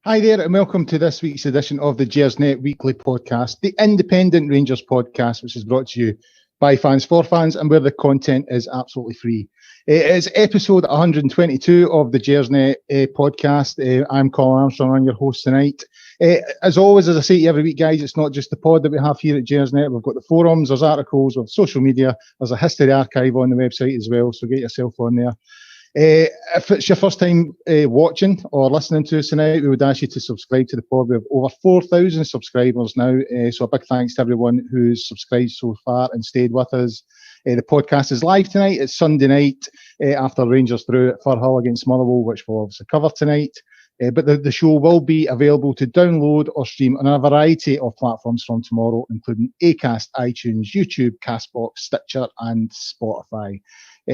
Hi there, and welcome to this week's edition of the Gersnet Weekly Podcast, the independent Rangers podcast, which is brought to you by fans for fans and where the content is absolutely free. It is episode 122 of the Gersnet podcast. I'm Colin Armstrong, I'm your host tonight. As always, as I say to you every week, guys, it's not just the pod that we have here at Gersnet. We've got the forums, there's articles, we've social media, there's a history archive on the website as well, so get yourself on there. If it's your first time watching or listening to us tonight, we would ask you to subscribe to the pod. We have over 4,000 subscribers now, so a big thanks to everyone who's subscribed so far and stayed with us. The podcast is live tonight. It's Sunday night after Rangers through at Fir Park against Motherwell, which we'll obviously cover tonight. But the show will be available to download or stream on a variety of platforms from tomorrow, including Acast, iTunes, YouTube, Castbox, Stitcher and Spotify.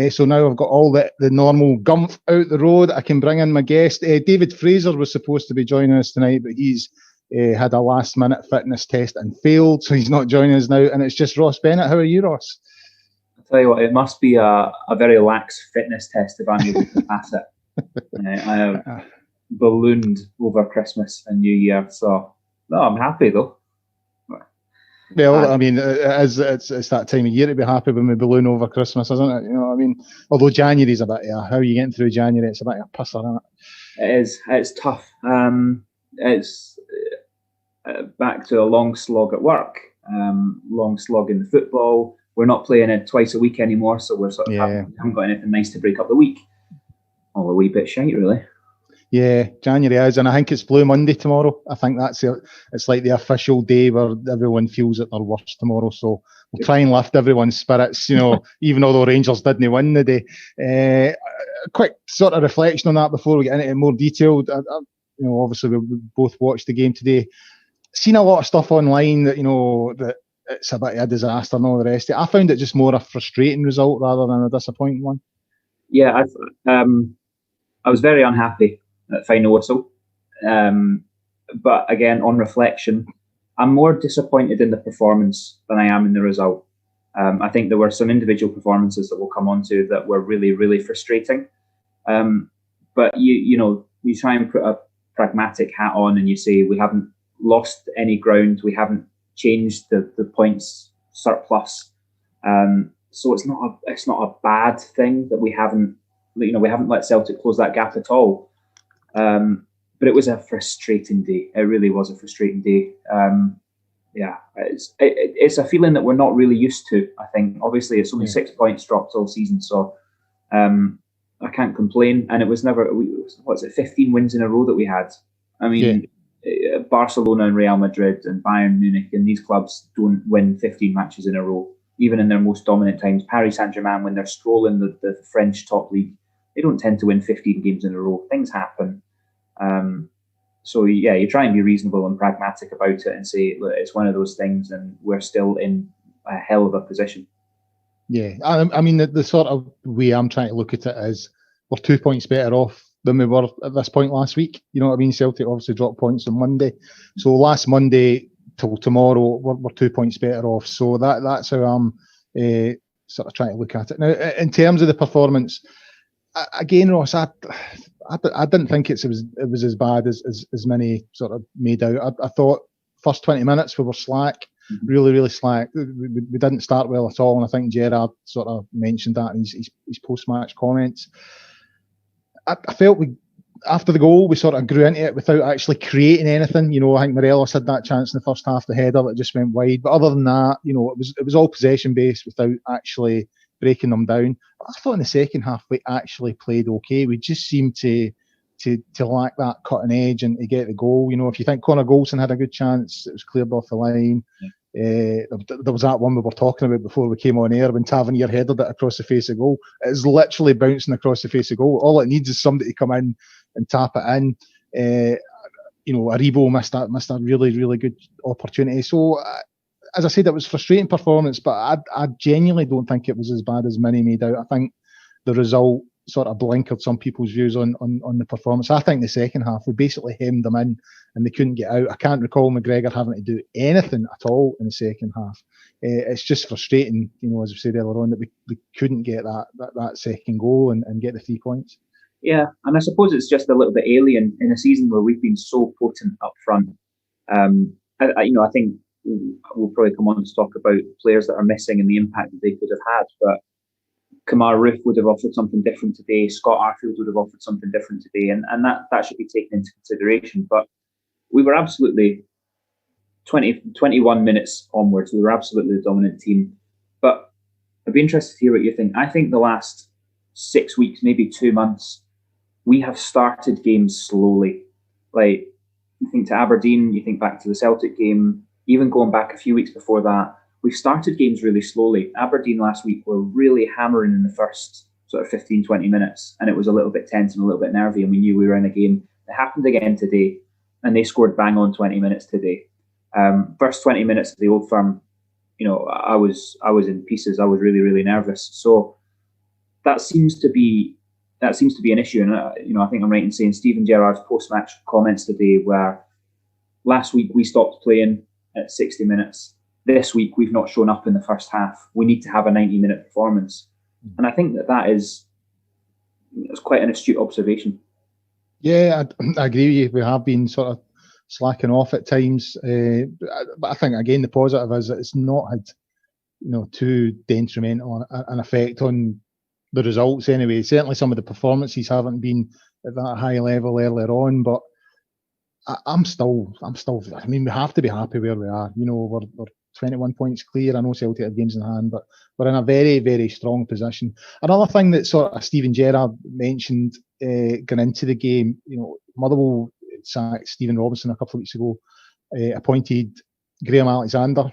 So now I've got all the normal gumph out the road. I can bring in my guest. David Fraser was supposed to be joining us tonight, but he's had a last-minute fitness test and failed, so he's not joining us now. And it's just Ross Bennett. How are you, Ross? I'll tell you what, it must be a very lax fitness test if I'm able to pass it. I have ballooned over Christmas and New Year, so no, I'm happy though. Well, I mean, it's that time of year to be happy when we balloon over Christmas, isn't it? You know what I mean? Although January's a bit, how are you getting through January? It's a bit of a pisser, isn't it? It is. It's tough. It's back to a long slog at work, long slog in the football. We're not playing it twice a week anymore, so we're sort of haven't got anything nice to break up the week. All a wee bit shite, really. Yeah, January is, and I think it's Blue Monday tomorrow. I think it's like the official day where everyone feels at their worst tomorrow. So we'll try and lift everyone's spirits, even although Rangers didn't win the day. A quick sort of reflection on that before we get into it more detailed. Obviously we both watched the game today. Seen a lot of stuff online that, that it's a bit of a disaster and all the rest of it. I found it just more a frustrating result rather than a disappointing one. Yeah, I was very unhappy at final whistle. But again, on reflection, I'm more disappointed in the performance than I am in the result. I think there were some individual performances that we'll come on to that were really, really frustrating. But you try and put a pragmatic hat on and you say we haven't lost any ground, we haven't changed the points surplus. So it's not a bad thing that we haven't let Celtic close that gap at all. But it was a frustrating day. It really was a frustrating day. It's a feeling that we're not really used to. I think obviously it's only 6 points dropped all season, so I can't complain. And it was never 15 wins in a row that we had. I mean, Barcelona and Real Madrid and Bayern Munich and these clubs don't win 15 matches in a row, even in their most dominant times. Paris Saint-Germain, when they're strolling the French top league, they don't tend to win 15 games in a row. Things happen. So you try and be reasonable and pragmatic about it and say, look, it's one of those things and we're still in a hell of a position. Yeah, I mean, the sort of way I'm trying to look at it is we're 2 points better off than we were at this point last week. You know what I mean? Celtic obviously dropped points on Monday. So last Monday till tomorrow, we're 2 points better off. So that's how I'm sort of trying to look at it. Now, in terms of the performance, again, Ross, I didn't think it was as bad as many sort of made out. I thought first 20 minutes we were slack, really, really slack. We didn't start well at all, and I think Gerrard sort of mentioned that in his post-match comments. I felt after the goal, we sort of grew into it without actually creating anything. I think Morelos had that chance in the first half, the header that just went wide. But other than that, it was all possession based without actually breaking them down. But I thought in the second half we actually played okay. We just seemed to lack that cutting edge and to get the goal. If you think Connor Goldson had a good chance, it was cleared off the line. There was that one we were talking about before we came on air when Tavernier headed it across the face of goal. It's literally bouncing across the face of goal. All it needs is somebody to come in and tap it in. Aribo missed a really, really good opportunity. So, as I said, it was a frustrating performance, but I genuinely don't think it was as bad as many made out. I think the result sort of blinkered some people's views on the performance. I think the second half, we basically hemmed them in and they couldn't get out. I can't recall McGregor having to do anything at all in the second half. It's just frustrating, as we said earlier on, that we couldn't get that second goal and get the 3 points. Yeah, and I suppose it's just a little bit alien in a season where we've been so potent up front. I think we'll probably come on to talk about players that are missing and the impact that they could have had. But Kamar Roof would have offered something different today. Scott Arfield would have offered something different today, and that should be taken into consideration. But we were absolutely 21 minutes onwards. We were absolutely the dominant team. But I'd be interested to hear what you think. I think the last 6 weeks, maybe 2 months, we have started games slowly. Like, you think to Aberdeen, you think back to the Celtic game, even going back a few weeks before that, we've started games really slowly. Aberdeen last week were really hammering in the first sort of 15, 20 minutes, and it was a little bit tense and a little bit nervy, and we knew we were in a game. It happened again today, and they scored bang on 20 minutes today. First 20 minutes of the Old Firm, I was in pieces. I was really, really nervous. So that seems to be an issue. And I think I'm right in saying Stephen Gerrard's post-match comments today, where last week we stopped playing at 60 minutes. This week we've not shown up in the first half. We need to have a 90-minute performance, and I think that's quite an astute observation. Yeah, I agree with you. We have been sort of slacking off at times, but I think again the positive is that it's not had too detrimental an effect on the results anyway. Certainly some of the performances haven't been at that high level earlier on, but I'm still. I mean, we have to be happy where we are. We're 21 points clear. I know Celtic have games in hand, but we're in a very, very strong position. Another thing that sort of Stephen Gerrard mentioned going into the game, Motherwell sacked Stephen Robinson a couple of weeks ago, appointed Graham Alexander,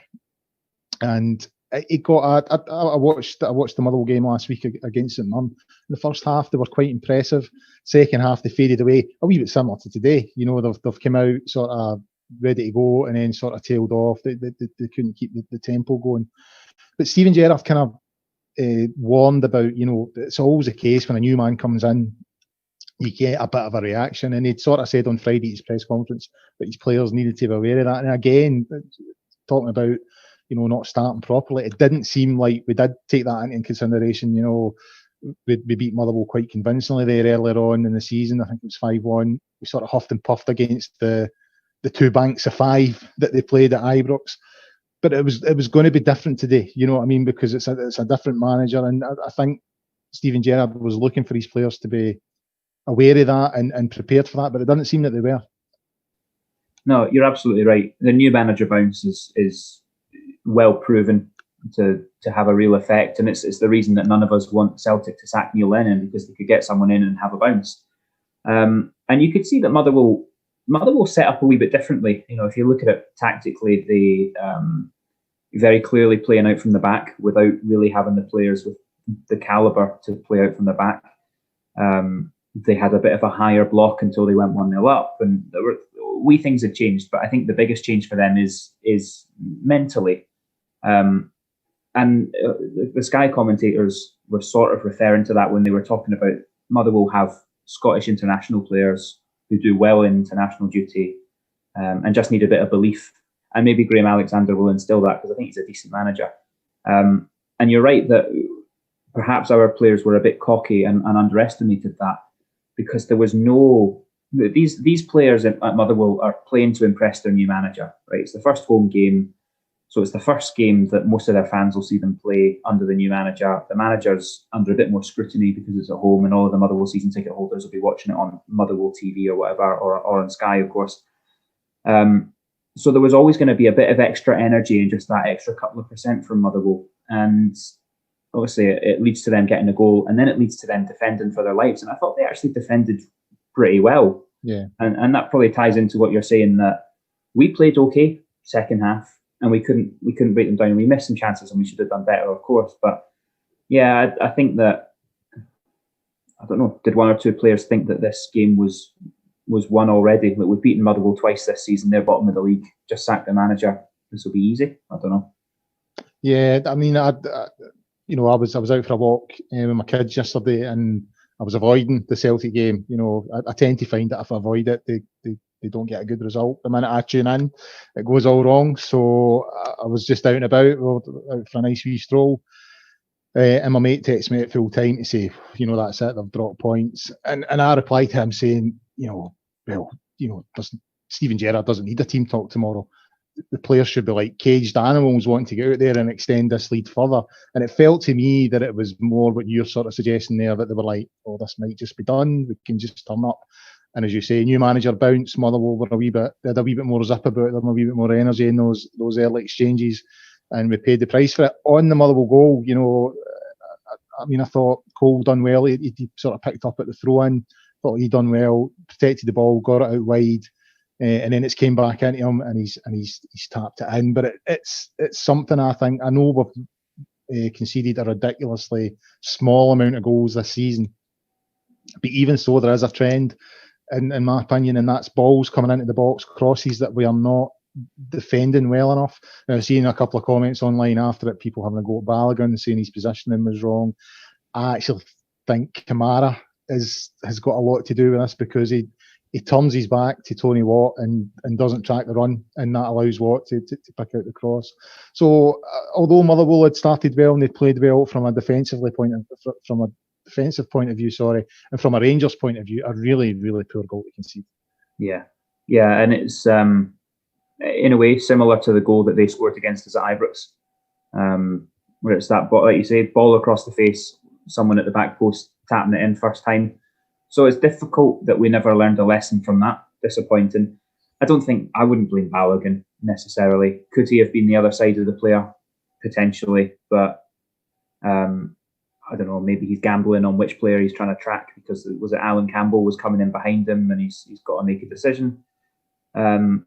and it got. I watched the Motherwell game last week against St Mirren. In the first half, they were quite impressive. Second half, they faded away a wee bit similar to today. They've come out sort of ready to go and then sort of tailed off. They couldn't keep the tempo going. But Stephen Gerrard kind of warned about, it's always the case when a new man comes in, you get a bit of a reaction. And he'd sort of said on Friday at his press conference that his players needed to be aware of that. And again, talking about, not starting properly, it didn't seem like we did take that into consideration. We beat Motherwell quite convincingly there earlier on in the season. I think it was 5-1. We sort of huffed and puffed against the two banks of 5 that they played at Ibrox. But it was going to be different today, you know what I mean? Because it's a different manager. And I think Stephen Gerrard was looking for his players to be aware of that and prepared for that, but it doesn't seem that they were. No, you're absolutely right. The new manager bounce is well proven to have a real effect, and it's the reason that none of us want Celtic to sack Neil Lennon, because they could get someone in and have a bounce. And you could see that Motherwell set up a wee bit differently. If you look at it tactically, they very clearly playing out from the back without really having the players with the calibre to play out from the back. They had a bit of a higher block until they went 1-0 up, and there were wee things had changed. But I think the biggest change for them is mentally. And the Sky commentators were sort of referring to that when they were talking about Motherwell have Scottish international players who do well in international duty and just need a bit of belief. And maybe Graham Alexander will instill that, because I think he's a decent manager. And you're right that perhaps our players were a bit cocky and underestimated that, because there was no... These players at Motherwell are playing to impress their new manager, right? It's the first home game. So it's the first game that most of their fans will see them play under the new manager. The manager's under a bit more scrutiny because it's at home, and all of the Motherwell season ticket holders will be watching it on Motherwell TV or whatever, or on Sky, of course. So there was always going to be a bit of extra energy and just that extra couple of percent from Motherwell. And obviously it leads to them getting a goal, and then it leads to them defending for their lives. And I thought they actually defended pretty well. Yeah. And that probably ties into what you're saying, that we played okay second half, and we couldn't break them down. We missed some chances, and we should have done better, of course. But yeah, I think that, I don't know, did one or two players think that this game was won already? Like, we've beaten Motherwell twice this season. They're bottom of the league. Just sack the manager. This will be easy. I don't know. Yeah, I mean, I was out for a walk with my kids yesterday, and I was avoiding the Celtic game. I tend to find that if I avoid it, they don't get a good result. The minute I tune in, it goes all wrong. So I was just out and about, out for a nice wee stroll. And my mate texts me at full time to say, that's it, they've dropped points. And I replied to him saying, Steven Gerrard doesn't need a team talk tomorrow. The players should be like caged animals wanting to get out there and extend this lead further. And it felt to me that it was more what you're sort of suggesting there, that they were like, oh, this might just be done. We can just turn up. And as you say, new manager bounce, Motherwell were they had a wee bit more zip about them, a wee bit more energy in those early exchanges. And we paid the price for it. On the Motherwell goal, I thought Cole done well. He sort of picked up at the throw-in. Thought he done well, protected the ball, got it out wide. And then it's came back into him, and he's tapped it in. But it's something I think. I know we've conceded a ridiculously small amount of goals this season, but even so, there is a trend, in my opinion, and that's balls coming into the box, crosses that we are not defending well enough. Now, I've seen a couple of comments online after it, people having a go at Balogun, saying his positioning was wrong. I actually think Kamara has got a lot to do with this, because he turns his back to Tony Watt and doesn't track the run, and that allows Watt to pick out the cross. So although Motherwell had started well and they played well from a defensive point of view, and from a Rangers point of view, a really, really poor goal to concede. Yeah, and it's in a way similar to the goal that they scored against us at Ibrox, where it's that, like you say, ball across the face, someone at the back post tapping it in first time. So it's difficult that we never learned a lesson from that. Disappointing. I wouldn't blame Balogun necessarily. Could he have been the other side of the player? Potentially. But I don't know, maybe he's gambling on which player he's trying to track, because was it Alan Campbell was coming in behind him and he's got to make a decision. Kamara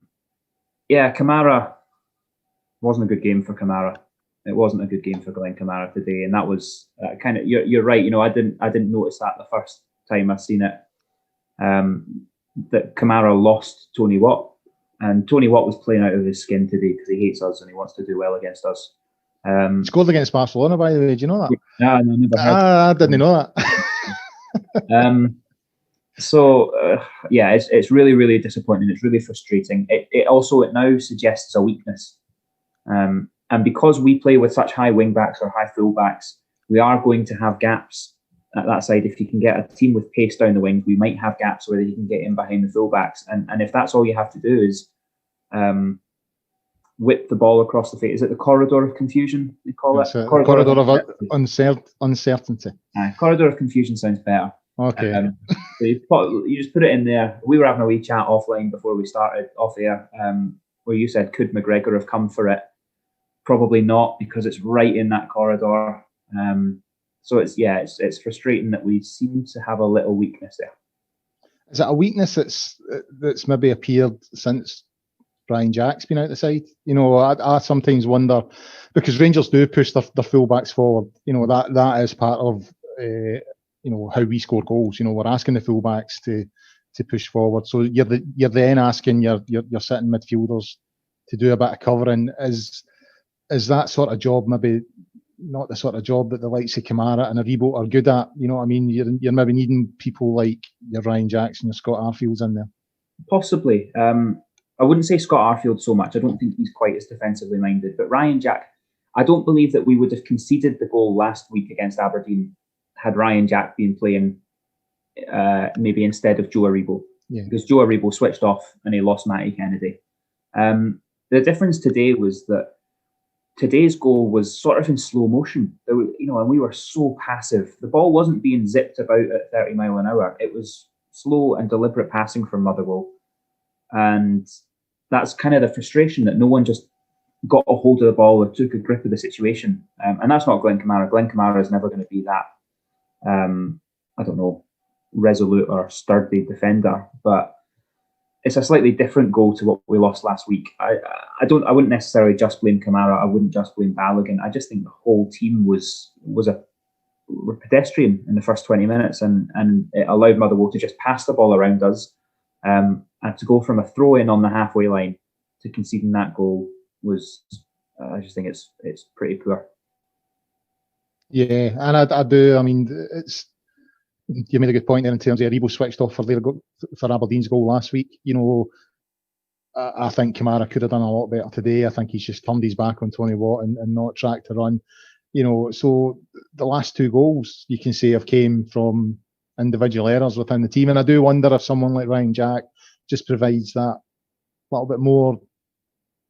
wasn't a good game for Kamara. It wasn't a good game for Glenn Kamara today, and that was kind of, you're right. I didn't notice that the first time I seen it, that Kamara lost Tony Watt, and Tony Watt was playing out of his skin today because he hates us and he wants to do well against us. He scored against Barcelona, by the way. Do you know that? No, never heard. I didn't know that. It's really, really disappointing. It's really frustrating. It also now suggests a weakness. And because we play with such high wing backs or high full backs, we are going to have gaps at that side. If you can get a team with pace down the wings, we might have gaps where you can get in behind the full backs. And if that's all you have to do is whip the ball across the face. Is it the corridor of confusion they call it? Corridor of uncertainty. Corridor of confusion sounds better. Okay. So you just put it in there. We were having a wee chat offline before we started off air, where you said, could McGregor have come for it? Probably not, because it's right in that corridor. So it's frustrating that we seem to have a little weakness there. Is it a weakness that's maybe appeared since Brian Jack's been out the side? I sometimes wonder, because Rangers do push their fullbacks forward. That is part of how we score goals. We're asking the fullbacks to push forward. So you're then asking your sitting midfielders to do a bit of covering. Is that sort of job maybe not the sort of job that the likes of Kamara and Aribo are good at? You know what I mean? You're maybe needing people like your Ryan Jackson, your Scott Arfields in there. Possibly. I wouldn't say Scott Arfield so much. I don't think he's quite as defensively minded. But Ryan Jack, I don't believe that we would have conceded the goal last week against Aberdeen had Ryan Jack been playing maybe instead of Joe Aribo. Yeah. Because Joe Aribo switched off and he lost Matty Kennedy. The difference today was that today's goal was sort of in slow motion. And we were so passive. The ball wasn't being zipped about at 30 mile an hour. It was slow and deliberate passing from Motherwell. And that's kind of the frustration, that no one just got a hold of the ball or took a grip of the situation. And that's not Glenn Kamara. Glenn Kamara is never going to be that, resolute or sturdy defender. But it's a slightly different goal to what we lost last week. I wouldn't necessarily just blame Kamara. I wouldn't just blame Balogun. I just think the whole team were pedestrian in the first 20 minutes, and it allowed Motherwell to just pass the ball around us, and to go from a throw-in on the halfway line to conceding that goal was, I just think it's pretty poor. Yeah, and I do. I mean, you made a good point there in terms of Aribo switched off for Aberdeen's goal last week. I think Kamara could have done a lot better today. I think he's just turned his back on Tony Watt and not tracked a run. So the last 2 goals you can say have came from individual errors within the team, and I do wonder if someone like Ryan Jack just provides that little bit more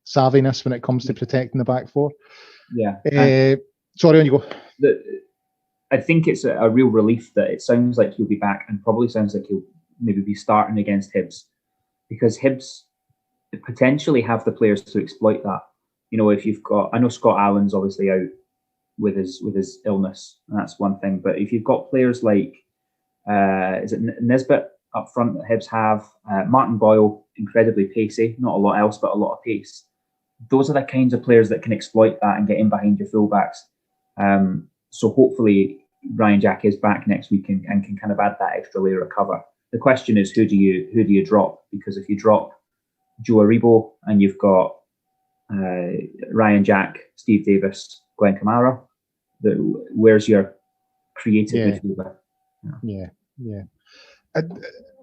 savviness when it comes to protecting the back four. Yeah. Sorry, on you go. I think it's a real relief that it sounds like he'll be back, and probably sounds like he'll maybe be starting against Hibs, because Hibs potentially have the players to exploit that. If you've got, I know Scott Allen's obviously out with his illness, and that's one thing. But if you've got players like, is it Nisbet up front that Hibs have, Martin Boyle, incredibly pacey, not a lot else, but a lot of pace. Those are the kinds of players that can exploit that and get in behind your fullbacks. So hopefully Ryan Jack is back next week and can kind of add that extra layer of cover. The question is, who do you drop? Because if you drop Joe Aribo and you've got Ryan Jack, Steve Davis, Glenn Kamara, where's your creative midfielder? Yeah.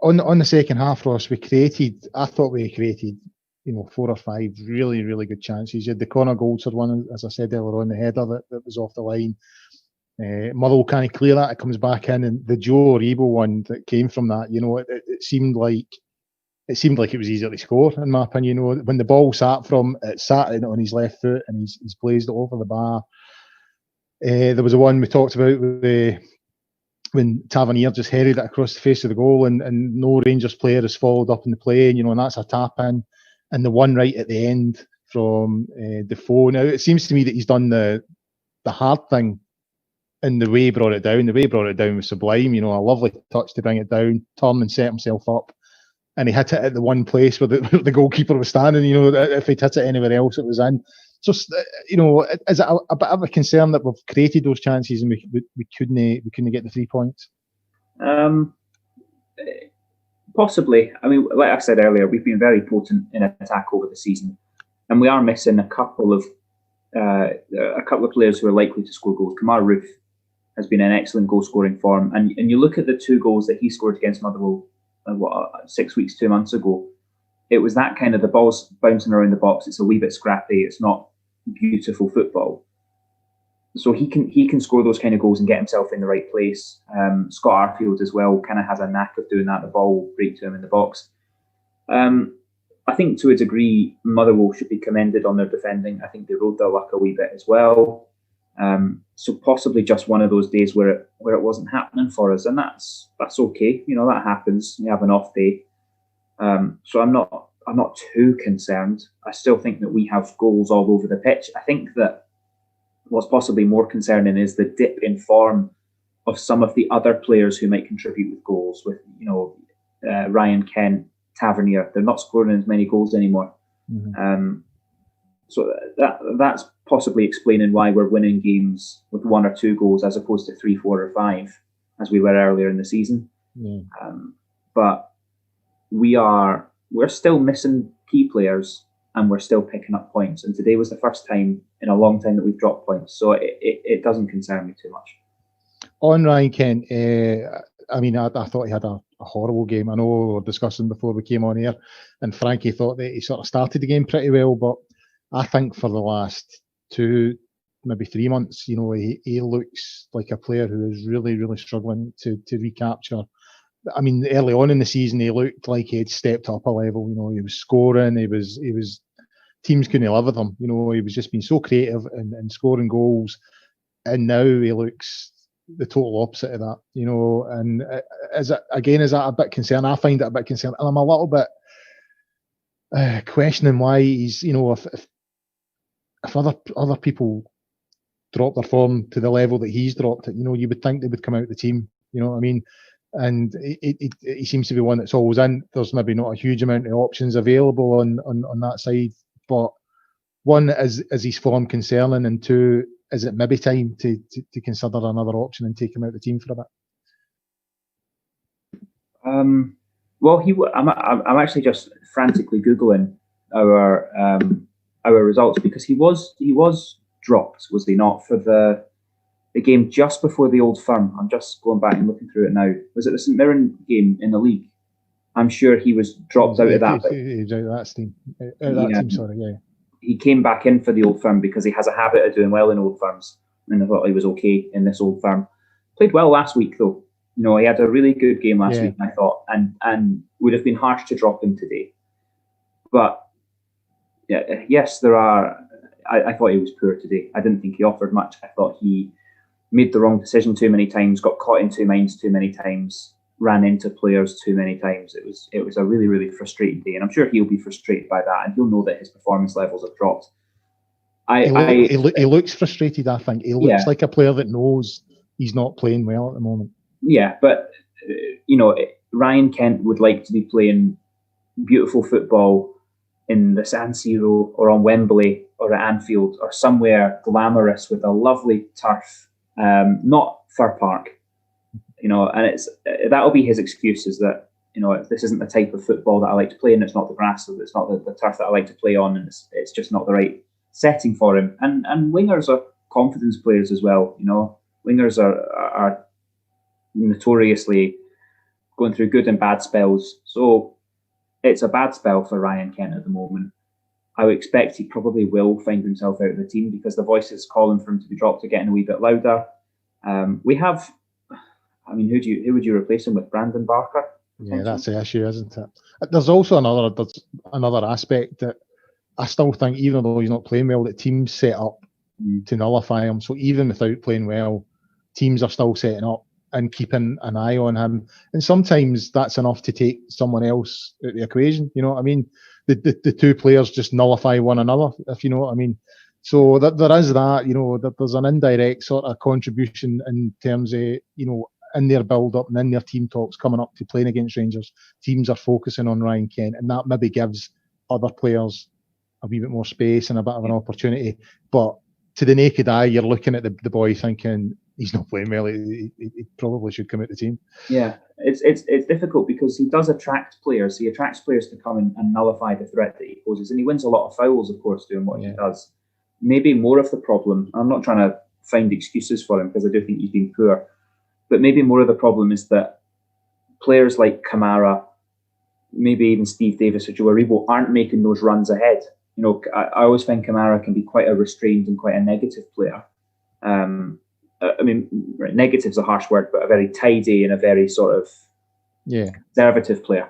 On the second half, Ross, I thought we created 4 or 5 really, really good chances. You had the Connor Goldson one, as I said earlier on, the header that was off the line. Motherwell can't clear that, it comes back in, and the Joe Aribo one that came from that, it seemed like it was easier to score, in my opinion. When the ball sat on his left foot and he's blazed it over the bar. There was a one we talked about when Tavernier just headed it across the face of the goal, and no Rangers player has followed up in the play, and that's a tap in. And the one right at the end from Defoe. Now, it seems to me that he's done the hard thing in the way he brought it down. The way he brought it down was sublime. A lovely touch to bring it down, turn and set himself up. And he hit it at the one place where the goalkeeper was standing. If he'd hit it anywhere else, it was in. Just, is it a bit of a concern that we've created those chances and we couldn't get the 3 points? Possibly. I mean, like I said earlier, we've been very potent in attack over the season, and we are missing a couple of players who are likely to score goals. Kamara Roof has been in excellent goal scoring form, and you look at the 2 goals that he scored against Motherwell 6 weeks, 2 months ago. It was that kind of, the ball's bouncing around the box. It's a wee bit scrappy. It's not beautiful football. So he can score those kind of goals and get himself in the right place. Scott Arfield as well kind of has a knack of doing that. The ball will break to him in the box. I think to a degree, Motherwell should be commended on their defending. I think they rode their luck a wee bit as well. So possibly just one of those days where it wasn't happening for us, and that's okay. That happens. You have an off day. So I'm not too concerned. I still think that we have goals all over the pitch. I think that what's possibly more concerning is the dip in form of some of the other players who might contribute with goals. With Ryan Kent, Tavernier, they're not scoring as many goals anymore. Mm-hmm. So that's possibly explaining why we're winning games with 1 or 2 goals as opposed to 3, 4, or 5 as we were earlier in the season. But we're still missing key players, and we're still picking up points. And today was the first time in a long time that we've dropped points, so it doesn't concern me too much. On Ryan Kent, I thought he had a horrible game. I know we were discussing before we came on air, and Frankie thought that he sort of started the game pretty well, but I think for the last 2, maybe 3 months, he looks like a player who is really, really struggling to recapture. I mean, early on in the season, he looked like he had stepped up a level. He was scoring. He was. Teams couldn't live with him. He was just being so creative and scoring goals. And now he looks the total opposite of that. And is that a bit concerned? I find it a bit concerning, and I'm a little bit questioning why he's. If other people drop their form to the level that he's dropped it, you would think they would come out of the team. You know what I mean? And he seems to be one that's always in. There's maybe not a huge amount of options available on that side, but one, is his form concerning, and 2, is it maybe time to consider another option and take him out of the team for a bit? Well, I'm actually just frantically googling our results, because he was dropped, was he not, for the game just before the Old Firm? I'm just going back and looking through it now. Was it the St Mirren game in the league? I'm sure he was dropped out of that. He was out of that team. Team, sorry, yeah. He came back in for the Old Firm because he has a habit of doing well in Old Firms. and I thought he was okay in this Old Firm. Played well last week, though. He had a really good game last week, I thought, and would have been harsh to drop him today. But yes, there are. I thought he was poor today. I didn't think he offered much. I thought he made the wrong decision too many times, got caught in two minds too many times, ran into players too many times. It was a really, really frustrating day, and I'm sure he'll be frustrated by that, and he'll know that his performance levels have dropped. He looks frustrated, I think. He looks like a player that knows he's not playing well at the moment. Yeah, but, Ryan Kent would like to be playing beautiful football in the San Siro or on Wembley or at Anfield or somewhere glamorous with a lovely turf, not Fir Park. And that'll be his excuse, is that, this isn't the type of football that I like to play in. It's not the grass, it's not the turf that I like to play on, and it's just not the right setting for him. And wingers are confidence players as well. Wingers are notoriously going through good and bad spells. So it's a bad spell for Ryan Kent at the moment. I would expect he probably will find himself out of the team because the voices calling for him to be dropped are getting a wee bit louder. We have, who would you replace him with? Brandon Barker? Yeah, that's the issue, isn't it? There's also another aspect that I still think, even though he's not playing well, that teams set up to nullify him. So even without playing well, teams are still setting up and keeping an eye on him. And sometimes that's enough to take someone else out of the equation. You know what I mean? The two players just nullify one another, if you know what I mean. So there is that, there's an indirect sort of contribution in terms of, in their build-up and in their team talks coming up to playing against Rangers, teams are focusing on Ryan Kent, and that maybe gives other players a wee bit more space and a bit of an opportunity. But to the naked eye, you're looking at the boy thinking he's not playing well. He probably should come out the team. Yeah, it's difficult because he does attract players. He attracts players to come and nullify the threat that he poses, and he wins a lot of fouls, of course, doing what he does. Maybe more of the problem, I'm not trying to find excuses for him because I do think he's been poor, but maybe more of the problem is that players like Kamara, maybe even Steve Davis or Joe Aribo aren't making those runs ahead. I always find Kamara can be quite a restrained and quite a negative player. Negative's a harsh word, but a very tidy and a very sort of conservative player.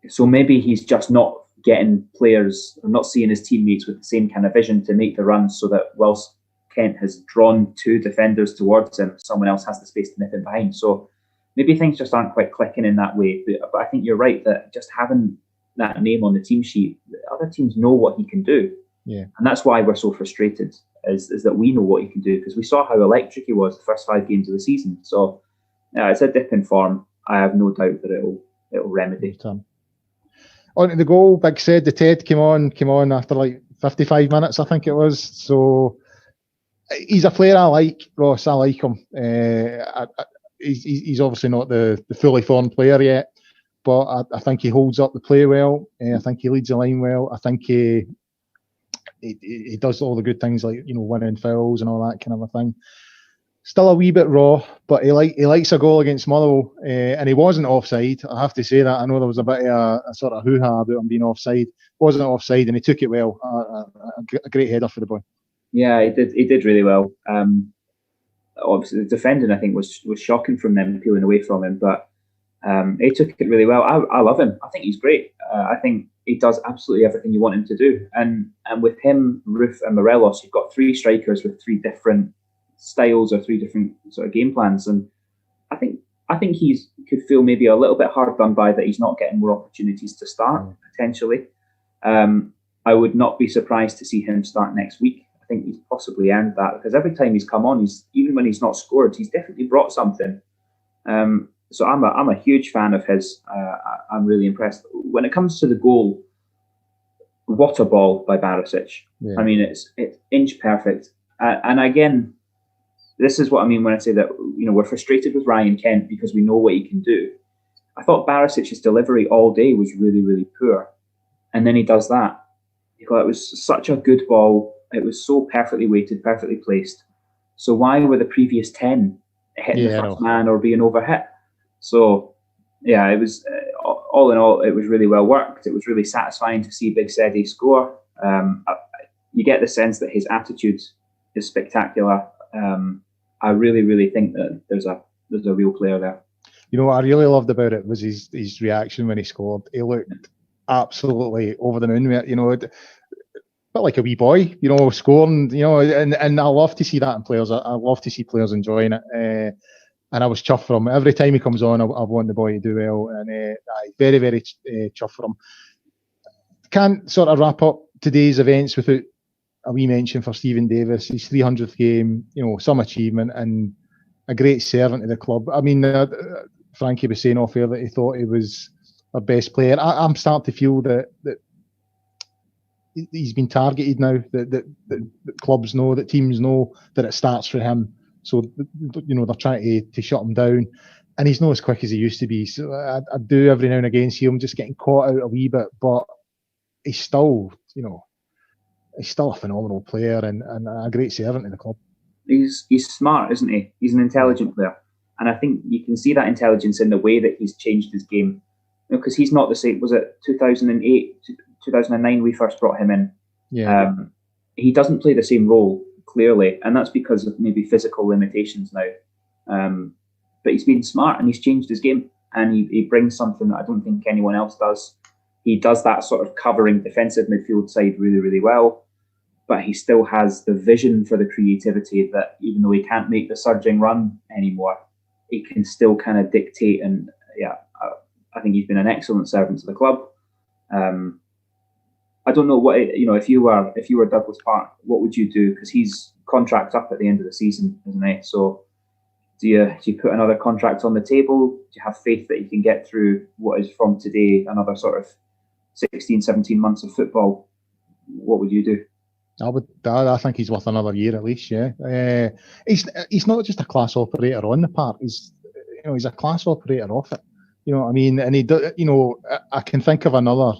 So maybe he's just not getting players, or not seeing his teammates with the same kind of vision to make the runs, so that whilst Kent has drawn two defenders towards him, someone else has the space to nip him behind. So maybe things just aren't quite clicking in that way. But I think you're right that just having that name on the team sheet, the other teams know what he can do. Yeah. And that's why we're so frustrated, is that we know what he can do, because we saw how electric he was the first 5 games of the season. So it's a dip in form. I have no doubt that it'll remedy. On to the goal, Big said the Ted came on after like 55 minutes, I think it was. So he's a player I like, Ross. I like him. He's obviously not the fully formed player yet, but I think he holds up the play well. I think he leads the line well. I think he does all the good things like, winning fouls and all that kind of a thing. Still a wee bit raw, but he likes a goal against Motherwell, and he wasn't offside. I have to say that. I know there was a bit of a sort of hoo-ha about him being offside. Wasn't offside, and he took it well. A great header for the boy. Yeah, he did really well. Obviously, the defending, I think, was shocking from them peeling away from him, but he took it really well. I love him. I think he's great. I think he does absolutely everything you want him to do. And with him, Roof and Morelos, you've got 3 strikers with 3 different styles or 3 different sort of game plans. And I think he could feel maybe a little bit hard done by that he's not getting more opportunities to start, potentially. I would not be surprised to see him start next week. I think he's possibly earned that, because every time he's come on, even when he's not scored, he's definitely brought something. So I'm a huge fan of his. I'm really impressed. When it comes to the goal, what a ball by Barisic. Yeah. I mean, it's inch perfect. And again, this is what I mean when I say that, we're frustrated with Ryan Kent because we know what he can do. I thought Barisic's delivery all day was really, really poor. And then he does that. It was such a good ball. It was so perfectly weighted, perfectly placed. So why were the previous 10 hitting the first man or being overhit? So, it was all in all, it was really well worked. It was really satisfying to see Big Sedi score. You get the sense that his attitude spectacular. I really, really think that there's a real player there. You know what I really loved about it was his reaction when he scored. He looked absolutely over the moon. You know, but like a wee boy, you know, scoring. You know, and I love to see that in players. I love to see players enjoying it. And I was chuffed for him. Every time he comes on, I want the boy to do well. And very, very chuffed for him. Can't sort of wrap up today's events without a wee mention for Stephen Davis. His 300th game, you know, some achievement and a great servant to the club. I mean, Frankie was saying off air that he thought he was our best player. I'm starting to feel that he's been targeted now, that clubs know, that teams know that it starts for him. So, you know, they're trying to shut him down. And he's not as quick as he used to be. So I do every now and again see him just getting caught out a wee bit, but he's still, you know, he's still a phenomenal player and a great servant to the club. He's smart, isn't he? He's an intelligent player. And I think you can see that intelligence in the way that he's changed his game. You know, because he's not the same. Was it 2008, 2009 we first brought him in? Yeah. He doesn't play the same role, clearly, and that's because of maybe physical limitations now. But he's been smart and he's changed his game, and he brings something that I don't think anyone else does. He does that sort of covering defensive midfield side really, really well, but he still has the vision for the creativity that even though he can't make the surging run anymore, he can still kind of dictate. And I think he's been an excellent servant to the club. I don't know what, you know, if you were Douglas Park, what would you do? Because he's contract up at the end of the season, isn't he? So do you put another contract on the table? Do you have faith that you can get through what is from today another sort of 16, 17 months of football? What would you do? I think he's worth another year at least. Yeah, he's not just a class operator on the park. He's a class operator off it. You know what I mean? And I can think of another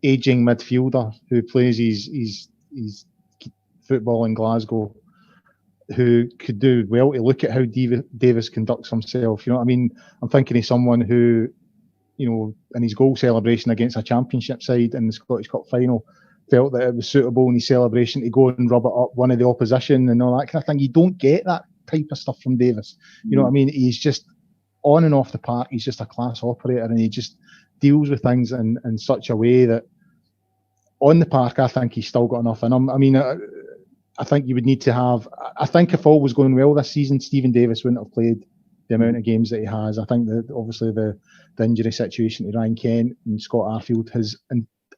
aging midfielder who plays his football in Glasgow, who could do well to look at how Davis conducts himself. You know what I mean? I'm thinking of someone who, you know, in his goal celebration against a championship side in the Scottish Cup final, felt that it was suitable in his celebration to go and rub it up one of the opposition and all that kind of thing. You don't get that type of stuff from Davis. You know what I mean? He's just on and off the park. He's just a class operator, and he just deals with things in such a way that on the park, I think he's still got enough in him. I mean, I think you would need to have. I think if all was going well this season, Stephen Davis wouldn't have played the amount of games that he has. I think that obviously the injury situation to Ryan Kent and Scott Arfield has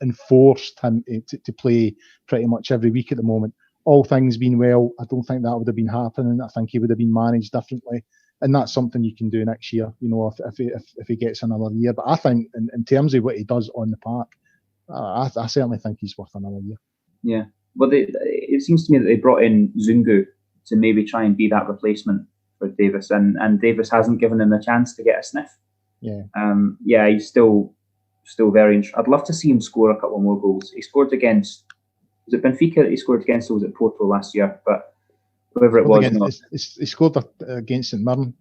enforced him to play pretty much every week at the moment. All things being well, I don't think that would have been happening. I think he would have been managed differently, and that's something you can do next year. You know, if he gets another year. But I think in terms of what he does on the park, I certainly think he's worth another year. Yeah. Well, it seems to me that they brought in Zungu to maybe try and be that replacement for Davis, and Davis hasn't given him a chance to get a sniff. Yeah. He's still very interesting. I'd love to see him score a couple more goals. He scored against, was it Benfica that he scored against, or was it Porto last year? But whoever it was. He scored against St Mirren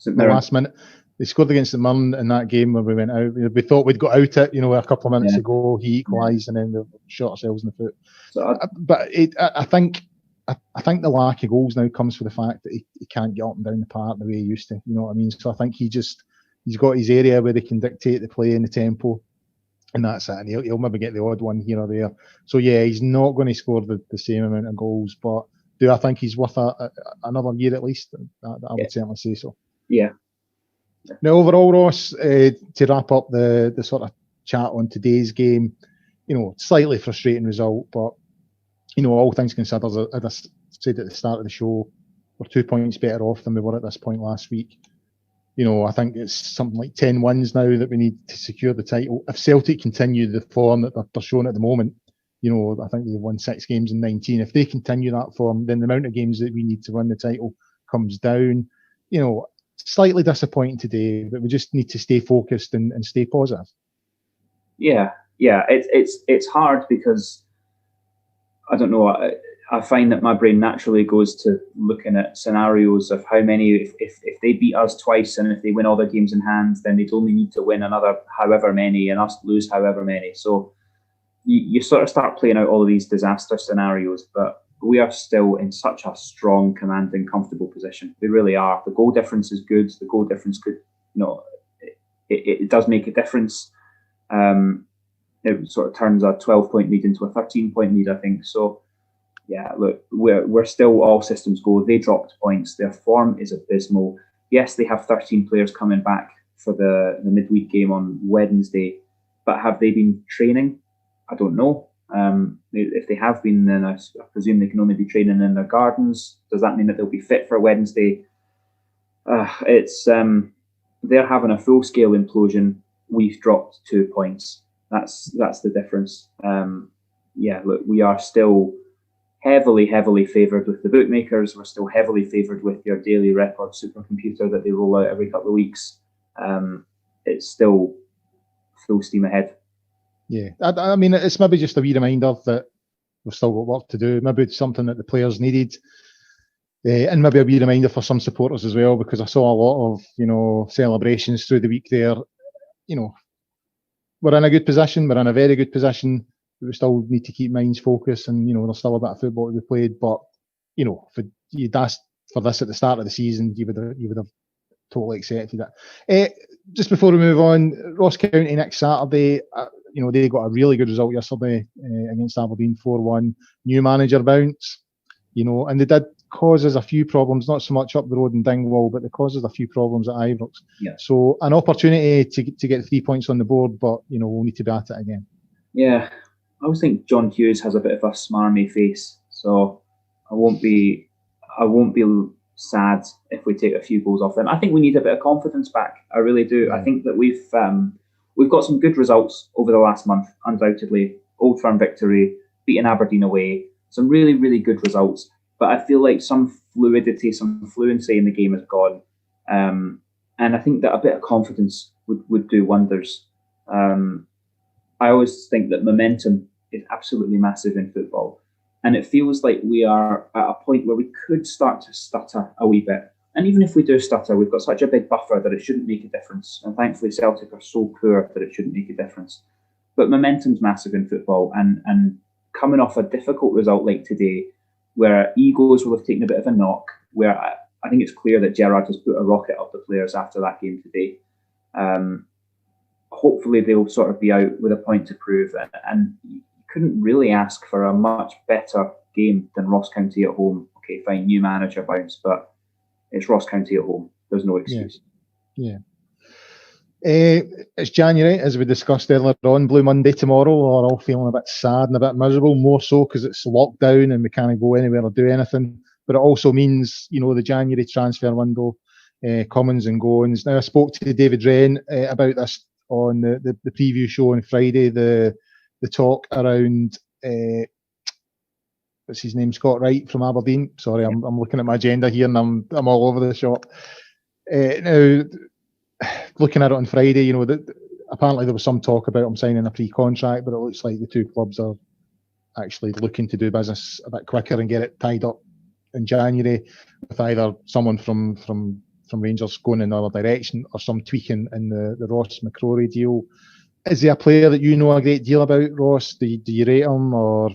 in the last minute. They scored against St Mirren in that game when we went out. We thought we'd got out it, you know, a couple of minutes ago. He equalised and then we shot ourselves in the foot. So I think the lack of goals now comes from the fact that he can't get up and down the park the way he used to. You know what I mean? So I think he's got his area where they can dictate the play and the tempo, and that's it. And he'll maybe get the odd one here or there. So yeah, he's not going to score the same amount of goals, but do I think he's worth another year at least? I would certainly say so. Yeah. Now, overall, Ross, to wrap up the sort of chat on today's game, you know, slightly frustrating result, but, you know, all things considered, as I said at the start of the show, we're 2 points better off than we were at this point last week. You know, I think it's something like 10 wins now that we need to secure the title. If Celtic continue the form that they're showing at the moment, you know, I think they've won 6 games in 19. If they continue that form, then the amount of games that we need to win the title comes down. You know, slightly disappointing today, but we just need to stay focused and stay positive. Yeah. It's hard because I don't know. I find that my brain naturally goes to looking at scenarios of how many, if they beat us twice and if they win all their games in hand, then they'd only need to win another however many and us lose however many. So you sort of start playing out all of these disaster scenarios. But we are still in such a strong, commanding, comfortable position. We really are. The goal difference is good. The goal difference could, it does make a difference. It sort of turns a 12-point lead into a 13-point lead, I think. So, yeah, look, we're still all systems go. They dropped points. Their form is abysmal. Yes, they have 13 players coming back for the midweek game on Wednesday, but have they been training? I don't know. If they have been, then I presume they can only be training in their gardens. Does that mean that they'll be fit for Wednesday? They're having a full-scale implosion. We've dropped 2 points. That's the difference. Look, we are still heavily favoured with the bookmakers. We're still heavily favoured with your daily record supercomputer that they roll out every couple of weeks. It's still full steam ahead. Yeah, I mean, it's maybe just a wee reminder that we've still got work to do. Maybe it's something that the players needed. And maybe a wee reminder for some supporters as well, because I saw a lot of, celebrations through the week there. We're in a good position. We're in a very good position. We still need to keep minds focused, and there's still a bit of football to be played. But if you'd asked for this at the start of the season, you would have totally accepted it. Just before we move on, Ross County next Saturday. They got a really good result yesterday against Aberdeen, 4-1. New manager bounce, and they did cause us a few problems, not so much up the road in Dingwall, but they caused us a few problems at Ibrox. Yeah. So an opportunity to get 3 points on the board, but we'll need to be at it again. Yeah, I always think John Hughes has a bit of a smarmy face, so I won't be sad if we take a few goals off them. I think we need a bit of confidence back. I really do. I think that we've got some good results over the last month, undoubtedly. Old Firm victory, beating Aberdeen away, some really, really good results. But I feel like some fluidity, some fluency in the game has gone. And I think that a bit of confidence would do wonders. I always think that momentum is absolutely massive in football. And it feels like we are at a point where we could start to stutter a wee bit. And even if we do stutter, we've got such a big buffer that it shouldn't make a difference. And thankfully, Celtic are so poor that it shouldn't make a difference. But momentum's massive in football. And coming off a difficult result like today, where egos will have taken a bit of a knock, where I think it's clear that Gerrard has put a rocket up the players after that game today. Hopefully, they'll sort of be out with a point to prove. And you couldn't really ask for a much better game than Ross County at home. Okay, fine, new manager bounce, but it's Ross County at home. There's no excuse. Yeah. It's January, as we discussed earlier on. Blue Monday tomorrow. We're all feeling a bit sad and a bit miserable, more so because it's lockdown and we can't go anywhere or do anything. But it also means, the January transfer window, comings and goings. Now, I spoke to David Wren about this on the preview show on Friday. The talk around what's his name, Scott Wright from Aberdeen. Sorry, I'm looking at my agenda here and I'm all over the shop. Now, looking at it on Friday, apparently there was some talk about him signing a pre-contract, but it looks like the two clubs are actually looking to do business a bit quicker and get it tied up in January, with either someone from Rangers going in another direction or some tweaking in the Ross McCrory deal. Is he a player that you know a great deal about, Ross? Do you rate him or?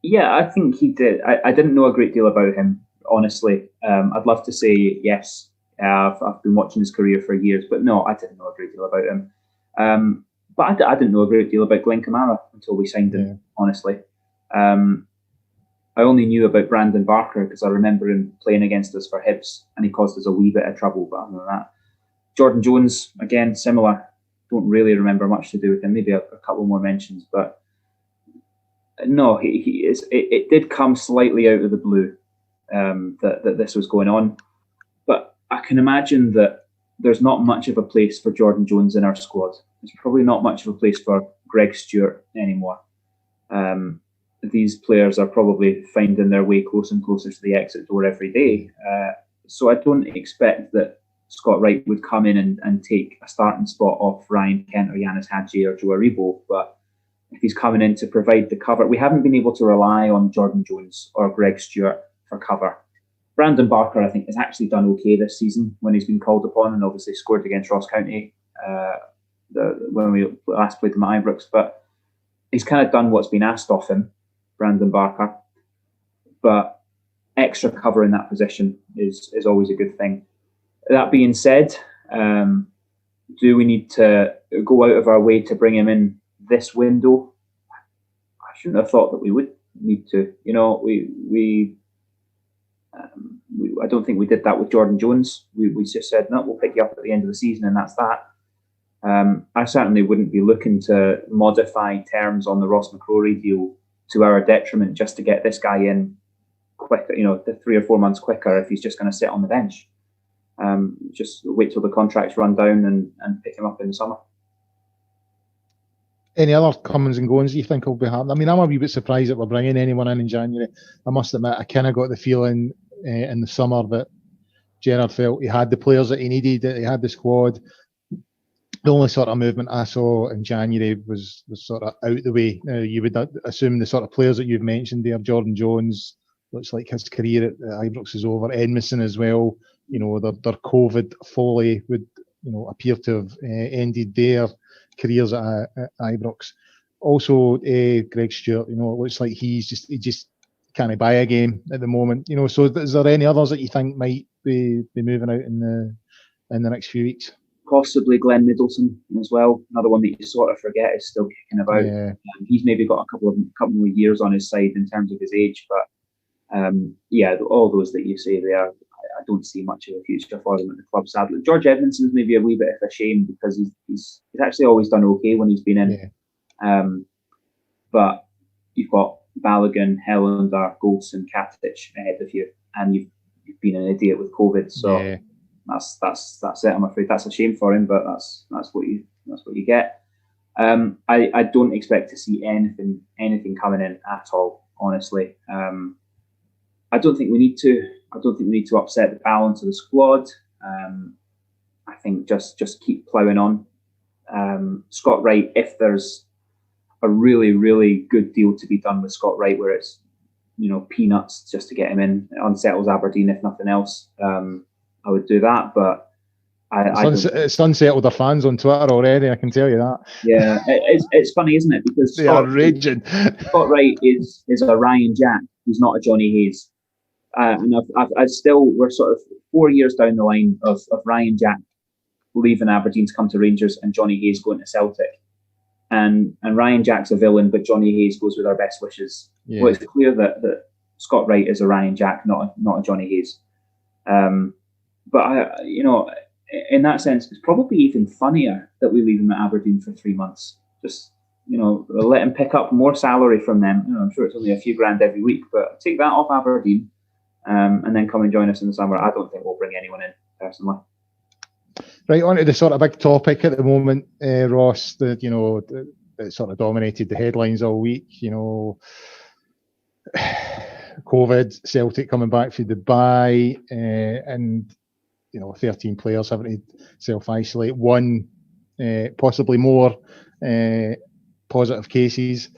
Yeah, I think he did. I didn't know a great deal about him, honestly. I'd love to say yes. I've been watching his career for years, but no, I didn't know a great deal about him. But I didn't know a great deal about Glenn Kamara until we signed him, honestly. I only knew about Brandon Barker because I remember him playing against us for Hibs and he caused us a wee bit of trouble, but other than that. Jordan Jones, again, similar. Don't really remember much to do with him, maybe a couple more mentions, but no, it did come slightly out of the blue that this was going on. But I can imagine that there's not much of a place for Jordan Jones in our squad. There's probably not much of a place for Greg Stewart anymore. These players are probably finding their way closer and closer to the exit door every day. So I don't expect that Scott Wright would come in and take a starting spot off Ryan Kent or Yanis Hadji or Joe Aribo. But if he's coming in to provide the cover, we haven't been able to rely on Jordan Jones or Greg Stewart for cover. Brandon Barker, I think, has actually done okay this season when he's been called upon and obviously scored against Ross County when we last played them at Ibrox. But he's kind of done what's been asked of him, Brandon Barker. But extra cover in that position is always a good thing. That being said, do we need to go out of our way to bring him in this window? I shouldn't have thought that we would need to. You know, I don't think we did that with Jordan Jones. We just said, no, we'll pick you up at the end of the season, and that's that. I certainly wouldn't be looking to modify terms on the Ross McCrory deal to our detriment just to get this guy in quicker, you know, 3 or 4 months quicker if he's just going to sit on the bench. Just wait till the contracts run down and pick him up in the summer. Any other comings and goings you think will be happening? I mean, I'm a wee bit surprised that we're bringing anyone in January. I must admit, I kind of got the feeling in the summer that Gerrard felt he had the players that he needed, that he had the squad. The only sort of movement I saw in January was sort of out the way. You would assume the sort of players that you've mentioned there, Jordan Jones, looks like his career at Ibrox is over. Edmondson as well. You know, their COVID folly would, you know, appear to have ended their careers at Ibrox. Also, Greg Stewart, you know, it looks like he just can't buy a game at the moment. You know, so is there any others that you think might be moving out in the next few weeks? Possibly Glenn Middleton as well. Another one that you sort of forget is still kicking about. Yeah. He's maybe got a couple of years on his side in terms of his age, but all those that you say there, I don't see much of a future for them at the club. Sadly, George Edmondson's maybe a wee bit of a shame because he's actually always done okay when he's been in. Yeah. But you've got Balogun, Helander, Goldson, Katic ahead of you, and you've been an idiot with COVID. So. Yeah. That's it. I'm afraid that's a shame for him, but that's what you get. I don't expect to see anything coming in at all. Honestly, I don't think we need to. I don't think we need to upset the balance of the squad. I think just keep ploughing on. Scott Wright, if there's a really, really good deal to be done with Scott Wright, where it's, you know, peanuts just to get him in, unsettles Aberdeen if nothing else. I would do that, but it's unsettled the fans on Twitter already. I can tell you that. Yeah, it's funny, isn't it? Because they are raging. Scott Wright is a Ryan Jack. He's not a Johnny Hayes. And we're sort of 4 years down the line of Ryan Jack leaving Aberdeen to come to Rangers and Johnny Hayes going to Celtic. And Ryan Jack's a villain, but Johnny Hayes goes with our best wishes. Yeah. Well, it's clear that Scott Wright is a Ryan Jack, not a Johnny Hayes. But in that sense, it's probably even funnier that we leave him at Aberdeen for 3 months. Just, you know, let him pick up more salary from them. You know, I'm sure it's only a few grand every week, but take that off Aberdeen, and then come and join us in the summer. I don't think we'll bring anyone in personally. Right, on to the sort of big topic at the moment, Ross. That, you know, that sort of dominated the headlines all week. You know, COVID, Celtic coming back from Dubai, and, you know, 13 players having to self-isolate, one, possibly more positive cases.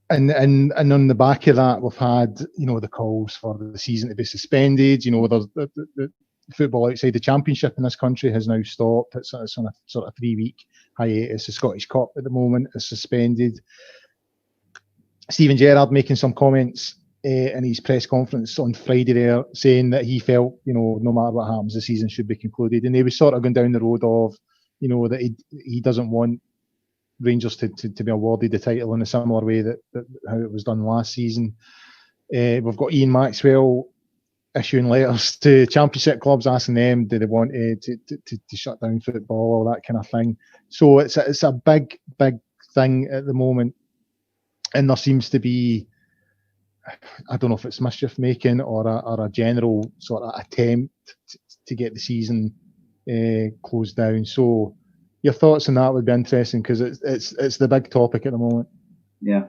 And on the back of that, we've had, you know, the calls for the season to be suspended. You know, the football outside the Championship in this country has now stopped. It's on a sort of 3-week hiatus. The Scottish Cup at the moment is suspended. Steven Gerrard making some comments in his press conference on Friday there, saying that he felt, you know, no matter what happens, the season should be concluded. And he was sort of going down the road of, you know, that he doesn't want Rangers to be awarded the title in a similar way that how it was done last season. We've got Ian Maxwell issuing letters to Championship clubs asking them, do they want to shut down football, all that kind of thing. So it's a big thing at the moment. And there seems to be, I don't know if it's mischief making or a general sort of attempt to get the season closed down. So your thoughts on that would be interesting, because it's the big topic at the moment. Yeah.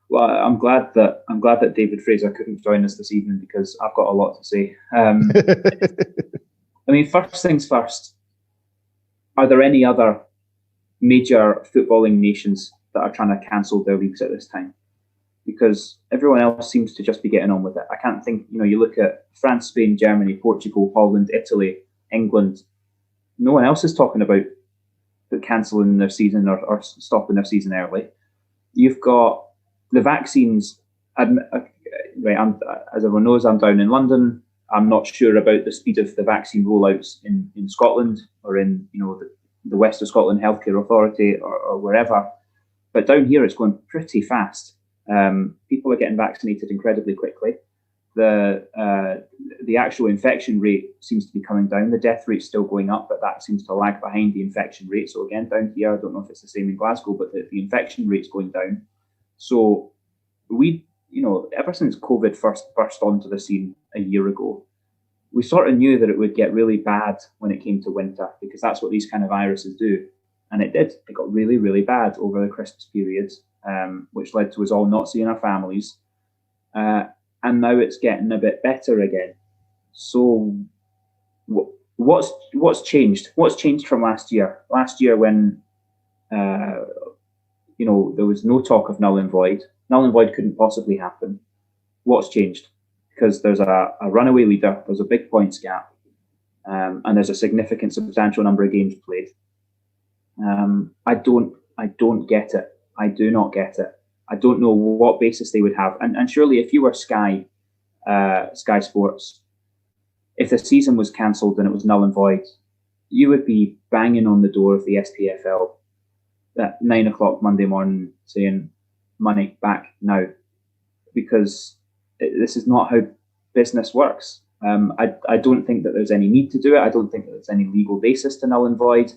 Well, I'm glad that David Fraser couldn't join us this evening, because I've got a lot to say. I mean, first things first. Are there any other major footballing nations that are trying to cancel their leagues at this time? Because everyone else seems to just be getting on with it. I can't think, you know, you look at France, Spain, Germany, Portugal, Holland, Italy, England. No one else is talking about cancelling their season or stopping their season early. You've got the vaccines. Right, as everyone knows, I'm down in London. I'm not sure about the speed of the vaccine rollouts in Scotland or in the West of Scotland Healthcare Authority or wherever. But down here, it's going pretty fast. People are getting vaccinated incredibly quickly. The actual infection rate seems to be coming down. The death rate's still going up, but that seems to lag behind the infection rate. So again, down here, I don't know if it's the same in Glasgow, but the infection rate's going down. So ever since COVID first burst onto the scene a year ago, we sort of knew that it would get really bad when it came to winter, because that's what these kind of viruses do. And it did. It got really, really bad over the Christmas period, which led to us all not seeing our families. And now it's getting a bit better again. So what's changed? What's changed from last year? Last year when there was no talk of null and void. Null and void couldn't possibly happen. What's changed? Because there's a runaway leader, there's a big points gap, and there's a significant, substantial number of games played. I don't get it. I do not get it. I don't know what basis they would have. And surely if you were Sky Sports, if the season was cancelled and it was null and void, you would be banging on the door of the SPFL at 9 o'clock Monday morning saying, money back now, because this is not how business works. I don't think that there's any need to do it. I don't think that there's any legal basis to null and void.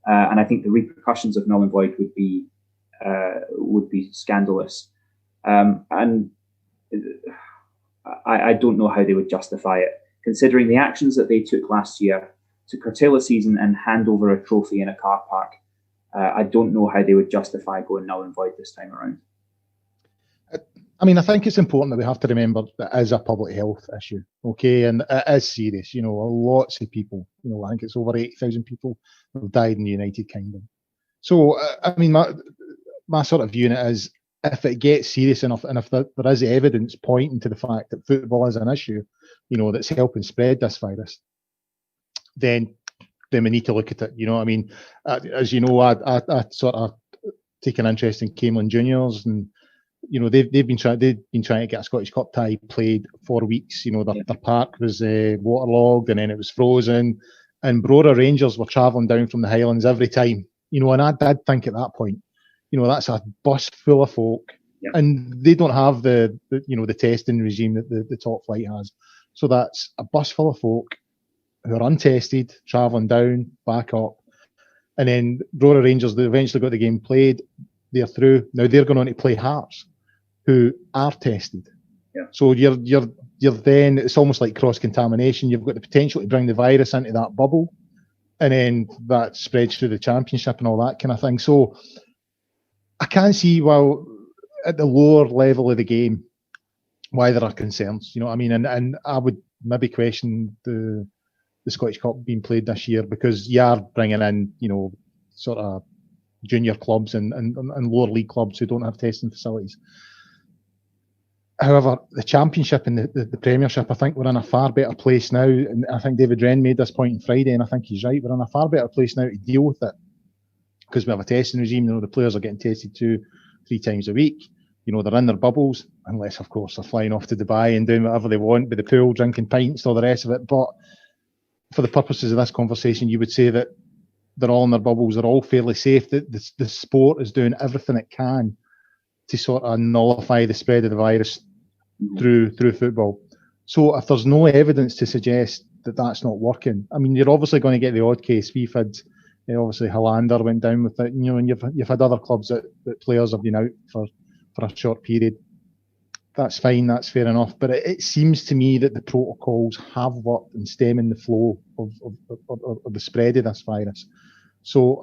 And I think the repercussions of null and void would be scandalous. And I don't know how they would justify it, considering the actions that they took last year to curtail a season and hand over a trophy in a car park. I don't know how they would justify going null and void this time around. I mean, I think it's important that we have to remember that it is a public health issue, okay? And it is serious. Lots of people, I think it's over 80,000 people have died in the United Kingdom. So, I mean, my sort of view on it is, if it gets serious enough, and if there is evidence pointing to the fact that football is an issue, that's helping spread this virus, then we need to look at it. I mean, as you know, I sort of take an interest in Camelin Juniors, and they've been trying to get a Scottish Cup tie played for weeks. Their park was waterlogged, and then it was frozen, and Brora Rangers were travelling down from the Highlands every time. And I did think at that point, that's a bus full of folk, and they don't have the testing regime that the top flight has. So that's a bus full of folk who are untested, travelling down, back up, and then Brora Rangers, they eventually got the game played. They're through. Now they're going on to play Hearts, who are tested. Yeah. So you're then, it's almost like cross-contamination. You've got the potential to bring the virus into that bubble, and then that spreads through the championship and all that kind of thing. So I can't see, well, at the lower level of the game, why there are concerns. I mean, and I would maybe question the Scottish Cup being played this year, because you are bringing in, sort of junior clubs and lower league clubs who don't have testing facilities. However, the Championship and the Premiership, I think we're in a far better place now. And I think David Wren made this point on Friday, and I think he's right. We're in a far better place now to deal with it, because we have a testing regime. The players are getting tested 2-3 times a week. They're in their bubbles, unless, of course, they're flying off to Dubai and doing whatever they want with the pool, drinking pints, all the rest of it. But for the purposes of this conversation, you would say that they're all in their bubbles, they're all fairly safe, that the sport is doing everything it can to sort of nullify the spread of the virus through football. So if there's no evidence to suggest that that's not working, I mean, you're obviously going to get the odd case. We've had, obviously, Hollander went down with it, and you've had other clubs that players have been out for a short period. That's fine, that's fair enough. But it seems to me that the protocols have worked in stemming the flow of the spread of this virus. So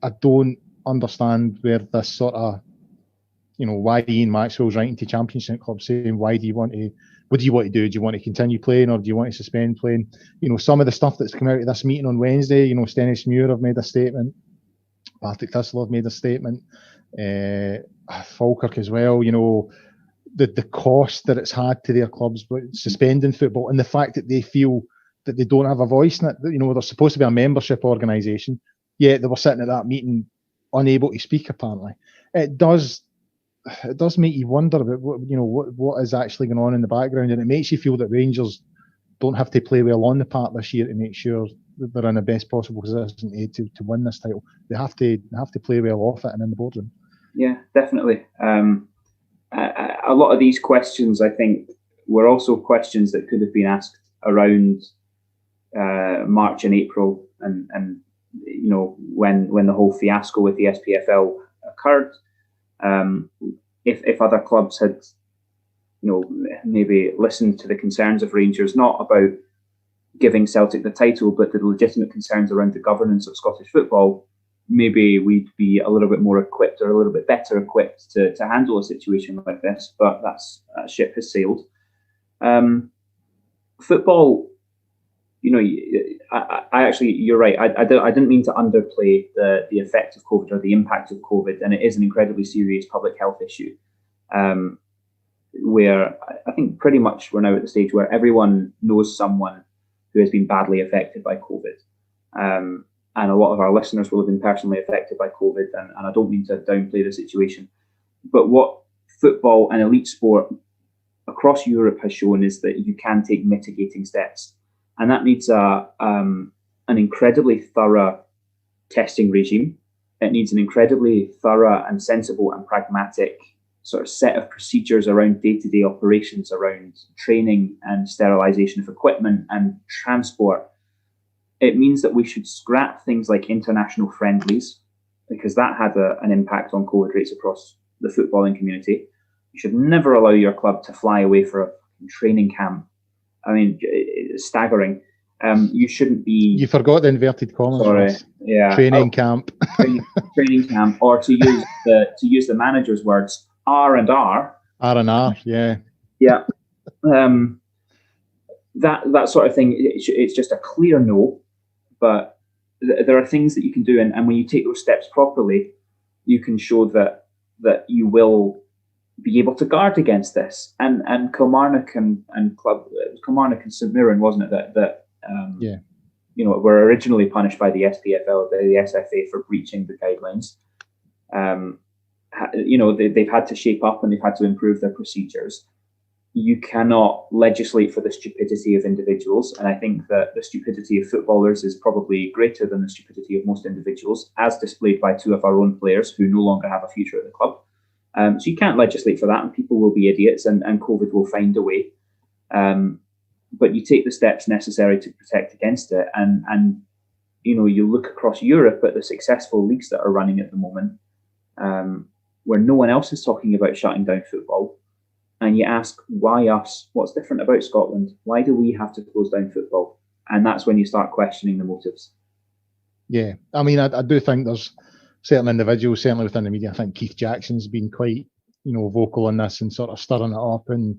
I don't understand where this sort of, why Ian Maxwell's writing to Championship clubs saying, what do you want to do? Do you want to continue playing, or do you want to suspend playing? Some of the stuff that's come out of this meeting on Wednesday, Stennis Muir have made a statement, Patrick Thistle have made a statement, Falkirk as well, the cost that it's had to their clubs suspending football, and the fact that they feel that they don't have a voice in it. They're supposed to be a membership organisation. yet they were sitting at that meeting unable to speak. Apparently, it does make you wonder about what is actually going on in the background, and it makes you feel that Rangers don't have to play well on the park this year to make sure that they're in the best possible position to win this title. They have to play well off it and in the boardroom. Yeah, definitely. A lot of these questions, I think, were also questions that could have been asked around March and April, and when the whole fiasco with the SPFL occurred. If other clubs had, maybe listened to the concerns of Rangers, not about giving Celtic the title, but the legitimate concerns around the governance of Scottish football, maybe we'd be a little bit more equipped or a little bit better equipped to handle a situation like this. But that ship has sailed. Football, I actually, you're right. I didn't mean to underplay the effect of COVID or the impact of COVID, and it is an incredibly serious public health issue. Where I think pretty much we're now at the stage where everyone knows someone who has been badly affected by COVID. And a lot of our listeners will have been personally affected by COVID, and I don't mean to downplay the situation. But what football and elite sport across Europe has shown is that you can take mitigating steps. And that needs an incredibly thorough testing regime. It needs an incredibly thorough and sensible and pragmatic sort of set of procedures around day-to-day operations, around training and sterilisation of equipment and transport. It means that we should scrap things like international friendlies, because that had an impact on COVID rates across the footballing community. You should never allow your club to fly away for a training camp. I mean, it's staggering. You shouldn't be... You forgot the inverted commas. Sorry, yeah. Training camp. Training camp, or to use the manager's words, R&R. R&R, yeah. Yeah. That sort of thing, it's just a clear no. But there are things that you can do, and when you take those steps properly, you can show that you will be able to guard against this. And Kilmarnock and Kilmarnock and St Mirren, wasn't it, that were originally punished by the SPFL, the SFA, for breaching the guidelines. They've had to shape up and they've had to improve their procedures. You cannot legislate for the stupidity of individuals, and I think that the stupidity of footballers is probably greater than the stupidity of most individuals, as displayed by two of our own players who no longer have a future at the club. So you can't legislate for that, and people will be idiots, and COVID will find a way. But you take the steps necessary to protect against it, and you look across Europe at the successful leagues that are running at the moment, where no one else is talking about shutting down football. And you ask, why us? What's different about Scotland? Why do we have to close down football? And that's when you start questioning the motives. Yeah, I mean, I do think there's certain individuals, certainly within the media. I think Keith Jackson's been quite, vocal on this and sort of stirring it up. And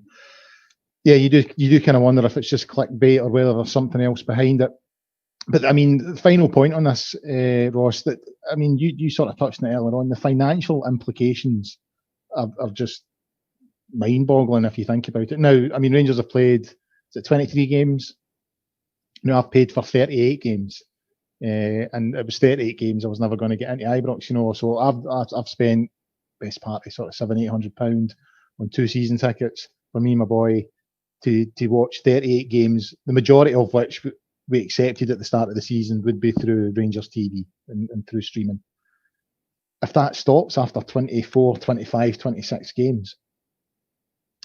yeah, you do kind of wonder if it's just clickbait or whether there's something else behind it. But I mean, the final point on this, Ross, that I mean, you sort of touched on it earlier on. The financial implications are just mind-boggling if you think about it. Now, I mean, Rangers have played 23 games. I've paid for 38 games, and it was 38 games I was never going to get into Ibrox. So I've spent best part of sort of £700-800 on 2 season tickets for me and my boy to watch 38 games, the majority of which we accepted at the start of the season would be through Rangers TV and through streaming. If that stops after 24, 25, 26 games,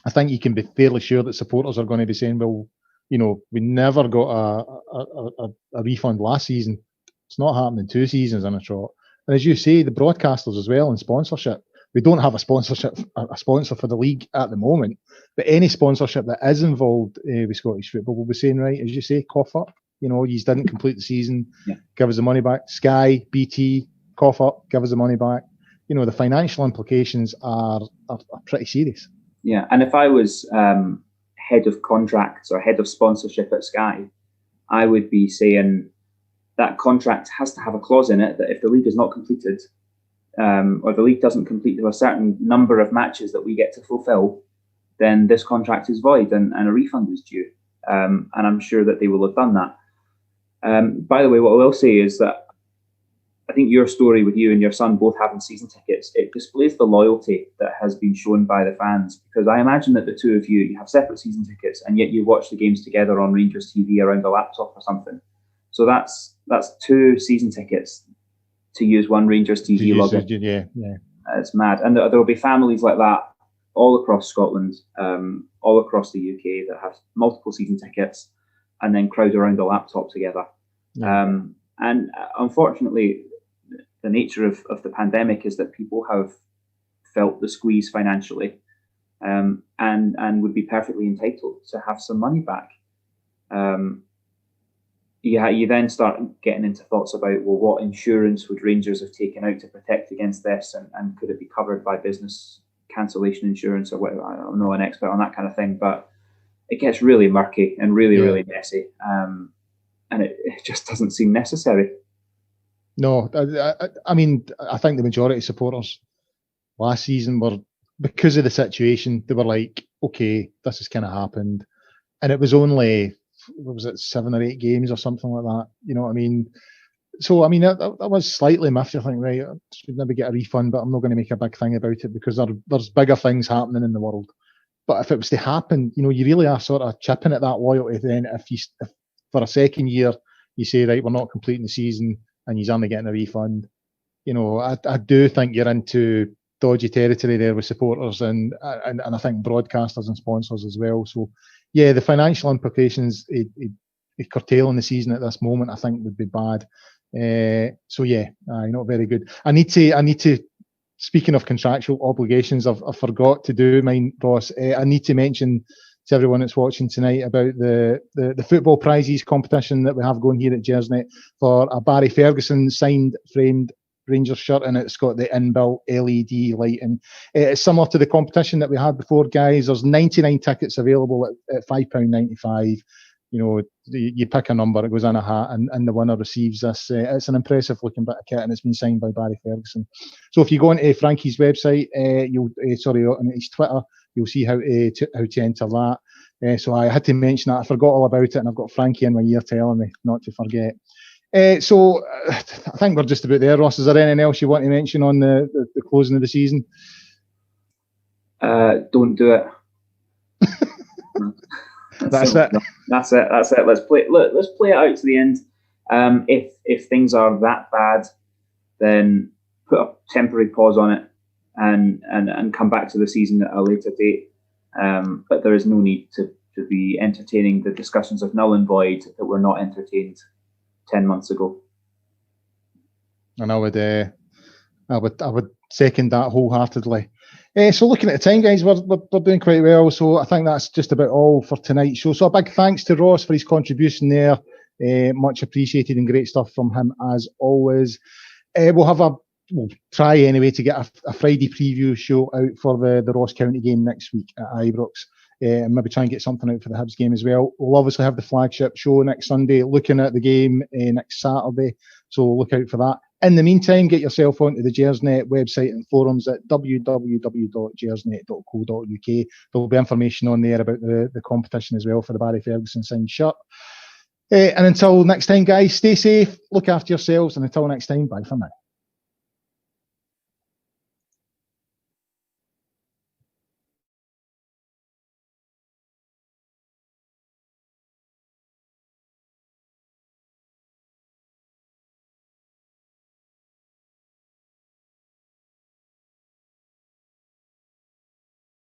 I think you can be fairly sure that supporters are going to be saying, well, we never got a refund last season. It's not happening 2 seasons in a trot. And as you say, the broadcasters as well and sponsorship. We don't have a sponsor for the league at the moment, but any sponsorship that is involved with Scottish football will be saying, right, as you say, cough up. You didn't complete the season, give us the money back. Sky, BT, cough up, give us the money back. The financial implications are pretty serious. Yeah, and if I was head of contracts or head of sponsorship at Sky, I would be saying that contract has to have a clause in it that if the league is not completed, or the league doesn't complete to a certain number of matches that we get to fulfill, then this contract is void and a refund is due. And I'm sure that they will have done that. By the way, what I will say is that I think your story with you and your son both having season tickets, it displays the loyalty that has been shown by the fans. Because I imagine that the two of you have separate season tickets, and yet you watch the games together on Rangers TV around a laptop or something. So that's 2 season tickets to use one Rangers TV login. Yeah. It's mad. And there will be families like that all across Scotland, all across the UK that have multiple season tickets and then crowd around a laptop together. Yeah. And unfortunately, the nature of the pandemic is that people have felt the squeeze financially, and would be perfectly entitled to have some money back. You then start getting into thoughts about, well, what insurance would Rangers have taken out to protect against this, and could it be covered by business cancellation insurance or whatever? I'm not an expert on that kind of thing, but it gets really murky and really messy, and it just doesn't seem necessary. No, I mean, I think the majority of supporters last season were, because of the situation, they were like, okay, this has kind of happened. And it was only, what was it, 7 or 8 games or something like that. You know what I mean? So, I mean, that was slightly miffed. I think, right, I should maybe get a refund, but I'm not going to make a big thing about it because there's bigger things happening in the world. But if it was to happen, you know, you really are sort of chipping at that loyalty then if for a second year, you say, right, we're not completing the season, and he's only getting a refund. You know, I do think you're into dodgy territory there with supporters and I think broadcasters and sponsors as well. So, yeah, the financial implications, curtailing the season at this moment, I think would be bad. So, yeah, not very good. I need to. Speaking of contractual obligations, I forgot to do mine, Ross. I need to mention to everyone that's watching tonight about the football prizes competition that we have going here at Gersnet for a Barry Ferguson signed framed Rangers shirt, and it's got the inbuilt LED lighting. It's similar to the competition that we had before, guys. There's 99 tickets available at £5.95. You know, you pick a number, it goes in a hat, and the winner receives this. It's an impressive looking bit of kit, and it's been signed by Barry Ferguson. So if you go onto Frankie's website, on his Twitter, you'll see how to enter that. So I had to mention that. I forgot all about it, and I've got Frankie in my ear telling me not to forget. So I think we're just about there, Ross. Is there anything else you want to mention on the closing of the season? Don't do it. That's it. That's it. Let's play it out to the end. If things are that bad, then put a temporary pause on it and come back to the season at a later date. But there is no need to be entertaining the discussions of null and void that were not entertained 10 months ago. And I would second that wholeheartedly. So looking at the time, guys, we're doing quite well. So I think that's just about all for tonight's show. So a big thanks to Ross for his contribution there. Much appreciated and great stuff from him as always. We'll try anyway to get a Friday preview show out for the Ross County game next week at Ibrox. And maybe try and get something out for the Hibs game as well. We'll obviously have the flagship show next Sunday, looking at the game next Saturday. So look out for that. In the meantime, get yourself onto the Gersnet website and forums at www.gersnet.co.uk. There'll be information on there about the competition as well for the Barry Ferguson signed shirt. And until next time, guys, stay safe, look after yourselves, and until next time, bye for now.